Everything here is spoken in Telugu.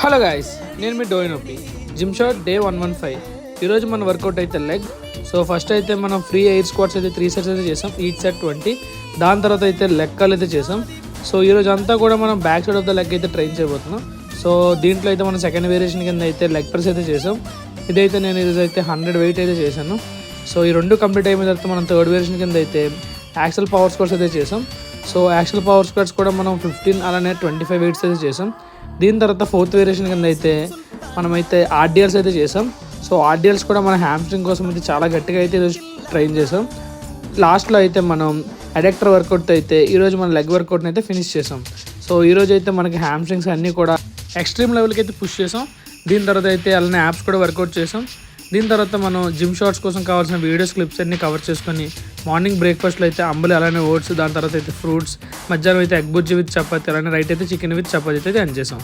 హలో గాయస్, నేను మీ డోయినొప్పి జిమ్ షాట్ డే 115. ఈరోజు మన వర్కౌట్ అయితే లెగ్. సో ఫస్ట్ అయితే మనం ఫ్రీ ఎయిర్ స్క్వాట్స్ అయితే 3 సెట్స్ అయితే చేసాం, ఈచ్ సెట్ 20. దాని తర్వాత అయితే లెగ్ కర్ల్ అయితే చేసాం. సో ఈరోజు అంతా కూడా మనం back side of the leg అయితే ట్రైన్ చేయబోతున్నాం. సో దీంట్లో అయితే మనం సెకండ్ వేరియేషన్ కింద అయితే లెగ్ ప్రెస్ అయితే చేసాం. ఇదైతే నేను ఈరోజు అయితే 100 వెయిట్ అయితే చేశాను. సో ఈ రెండు కంప్లీట్ అయిన తర్వాత మనం థర్డ్ వేరియేషన్ కింద అయితే యాక్సెల్ పవర్ స్క్వాట్స్ అయితే చేసాం. సో యాక్సెల్ పవర్ స్క్వాట్స్ కూడా మనం 15 అలానే 25 వెయిట్స్ అయితే చేసాం. దీని తర్వాత ఫోర్త్ వేరియేషన్ కింద అయితే మనమైతే ఆర్డియల్స్ అయితే చేసాం. సో ఆర్డియల్స్ కూడా మన హ్యామ్స్ట్రింగ్ కోసం అయితే చాలా గట్టిగా అయితే ఈరోజు ట్రైన్ చేసాం. లాస్ట్లో అయితే మనం అడక్టర్ వర్కౌట్ అయితే ఈరోజు మన లెగ్ వర్కౌట్ని అయితే ఫినిష్ చేసాం. సో ఈరోజు అయితే మనకి హ్యామ్స్ట్రింగ్స్ అన్నీ కూడా ఎక్స్ట్రీమ్ లెవెల్కి అయితే పుష్ చేసాం. దీని తర్వాత అయితే అలానే యాప్స్ కూడా వర్కౌట్ చేసాం. దీని తర్వాత మనం జిమ్ షార్ట్స్ కోసం కావాల్సిన వీడియోస్ క్లిప్స్ అన్ని కవర్ చేసుకొని మార్నింగ్ బ్రేక్ఫాస్ట్లో అయితే అంబలి అలానే ఓట్స్, దాని తర్వాత అయితే ఫ్రూట్స్, మధ్యాహ్నం అయితే ఎగ్ బుర్జీ విత్ చపాతీ, అలానే రైట్ అయితే చికెన్ విత్ చపాతీ అయితే ఎండ్ చేసాం.